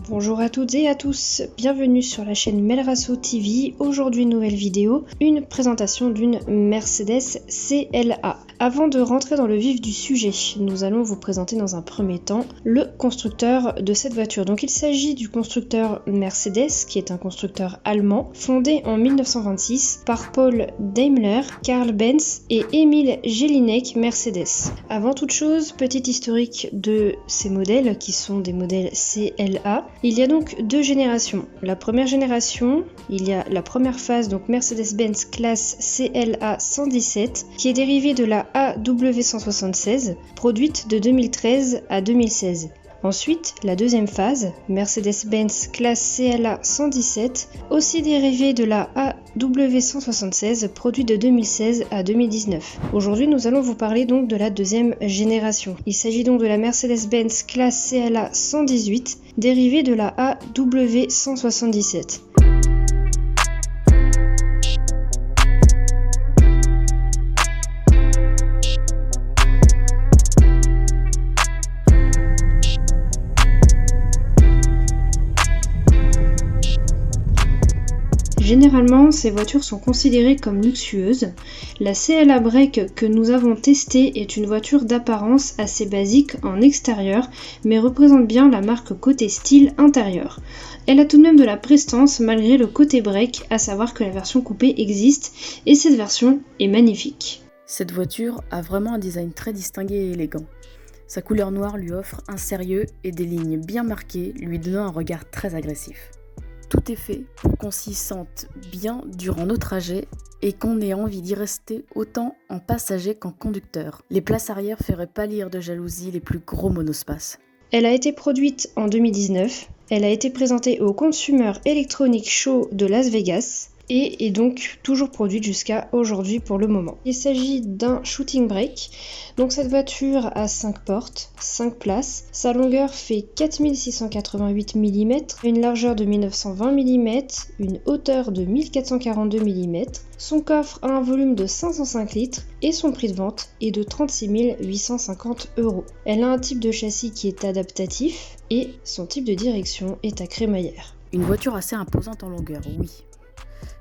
Bonjour à toutes et à tous, bienvenue sur la chaîne Melrasso TV. Aujourd'hui, nouvelle vidéo, une présentation d'une Mercedes CLA. Avant de rentrer dans le vif du sujet, nous allons vous présenter dans un premier temps le constructeur de cette voiture. Donc il s'agit du constructeur Mercedes, qui est un constructeur allemand, fondé en 1926 par Paul Daimler, Karl Benz et Emil Jelinek Mercedes. Avant toute chose, petit historique de ces modèles qui sont des modèles CLA. Il y a donc deux générations. La première génération, il y a la première phase, donc Mercedes-Benz classe CLA 117, qui est dérivée de la AW 176, produite de 2013 à 2016. Ensuite, la deuxième phase, Mercedes-Benz classe CLA 117, aussi dérivée de la AW 176, produite de 2016 à 2019. Aujourd'hui, nous allons vous parler donc de la deuxième génération. Il s'agit donc de la Mercedes-Benz classe CLA 118, dérivée de la AW 177. Généralement, ces voitures sont considérées comme luxueuses. La CLA Break que nous avons testée est une voiture d'apparence assez basique en extérieur, mais représente bien la marque côté style intérieur. Elle a tout de même de la prestance malgré le côté break, à savoir que la version coupée existe, et cette version est magnifique. Cette voiture a vraiment un design très distingué et élégant. Sa couleur noire lui offre un sérieux et des lignes bien marquées, lui donnant un regard très agressif. Tout est fait pour qu'on s'y sente bien durant nos trajets et qu'on ait envie d'y rester autant en passager qu'en conducteur. Les places arrière feraient pâlir de jalousie les plus gros monospaces. Elle a été produite en 2019, elle a été présentée au Consumer Electronics Show de Las Vegas et est donc toujours produite jusqu'à aujourd'hui pour le moment. Il s'agit d'un shooting brake. Donc cette voiture a 5 portes, 5 places. Sa longueur fait 4688 mm, une largeur de 1920 mm, une hauteur de 1442 mm. Son coffre a un volume de 505 litres et son prix de vente est de 36 850 €. Elle a un type de châssis qui est adaptatif et son type de direction est à crémaillère. Une voiture assez imposante en longueur, oui.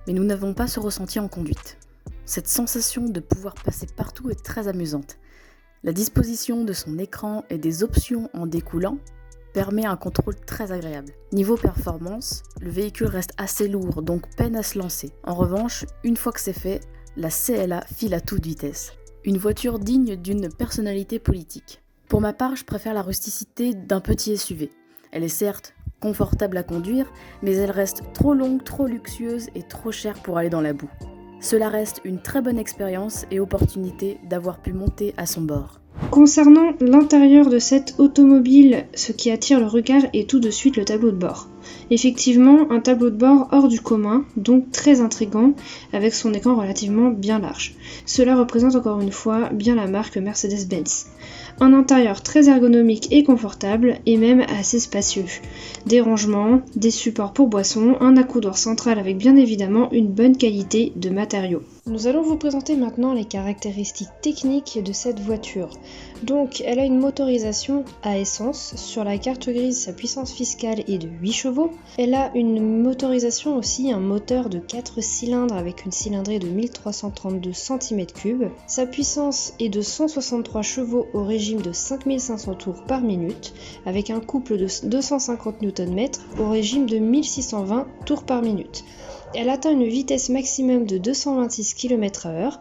Mais nous n'avons pas ce ressenti en conduite. Cette sensation de pouvoir passer partout est très amusante. La disposition de son écran et des options en découlant permet un contrôle très agréable. Niveau performance, le véhicule reste assez lourd, donc peine à se lancer. En revanche, une fois que c'est fait, la CLA file à toute vitesse. Une voiture digne d'une personnalité politique. Pour ma part, je préfère la rusticité d'un petit SUV. Elle est certes confortable à conduire, mais elle reste trop longue, trop luxueuse et trop chère pour aller dans la boue. Cela reste une très bonne expérience et opportunité d'avoir pu monter à son bord. Concernant l'intérieur de cette automobile, ce qui attire le regard est tout de suite le tableau de bord. Effectivement, un tableau de bord hors du commun, donc très intrigant, avec son écran relativement bien large. Cela représente encore une fois bien la marque Mercedes-Benz. Un intérieur très ergonomique et confortable, et même assez spacieux. Des rangements, des supports pour boissons, un accoudoir central avec bien évidemment une bonne qualité de matériaux. Nous allons vous présenter maintenant les caractéristiques techniques de cette voiture. Donc, elle a une motorisation à essence. Sur la carte grise, sa puissance fiscale est de 8 chevaux. Elle a une motorisation aussi, un moteur de 4 cylindres avec une cylindrée de 1332 cm3. Sa puissance est de 163 chevaux au régime de 5500 tours par minute, avec un couple de 250 Nm au régime de 1620 tours par minute. Elle atteint une vitesse maximum de 226 km/h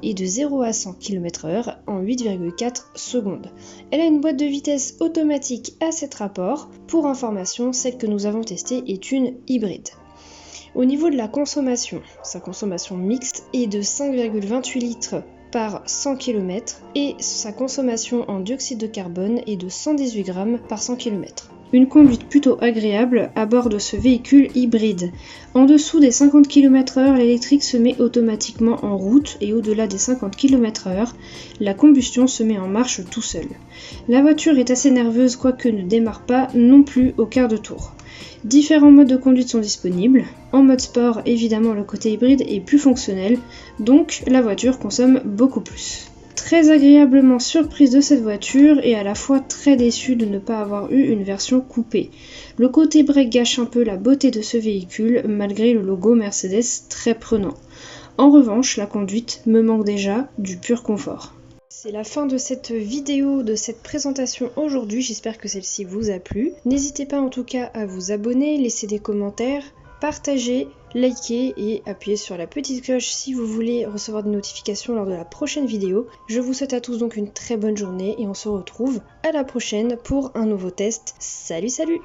et de 0 à 100 km/h en 8,4 secondes. Elle a une boîte de vitesse automatique à 7 rapports. Pour information, celle que nous avons testée est une hybride. Au niveau de la consommation, sa consommation mixte est de 5,28 litres par 100 km et sa consommation en dioxyde de carbone est de 118 grammes par 100 km. Une conduite plutôt agréable à bord de ce véhicule hybride. En dessous des 50 km/h, l'électrique se met automatiquement en route et au-delà des 50 km/h, la combustion se met en marche tout seul. La voiture est assez nerveuse quoique ne démarre pas non plus au quart de tour. Différents modes de conduite sont disponibles. En mode sport, évidemment, le côté hybride est plus fonctionnel, donc la voiture consomme beaucoup plus. Très agréablement surprise de cette voiture et à la fois très déçue de ne pas avoir eu une version coupée. Le côté break gâche un peu la beauté de ce véhicule malgré le logo Mercedes très prenant. En revanche, la conduite me manque déjà du pur confort. C'est la fin de cette vidéo, de cette présentation aujourd'hui, j'espère que celle-ci vous a plu. N'hésitez pas en tout cas à vous abonner, laisser des commentaires, partager, liker et appuyer sur la petite cloche si vous voulez recevoir des notifications lors de la prochaine vidéo. Je vous souhaite à tous donc une très bonne journée et on se retrouve à la prochaine pour un nouveau test. Salut salut!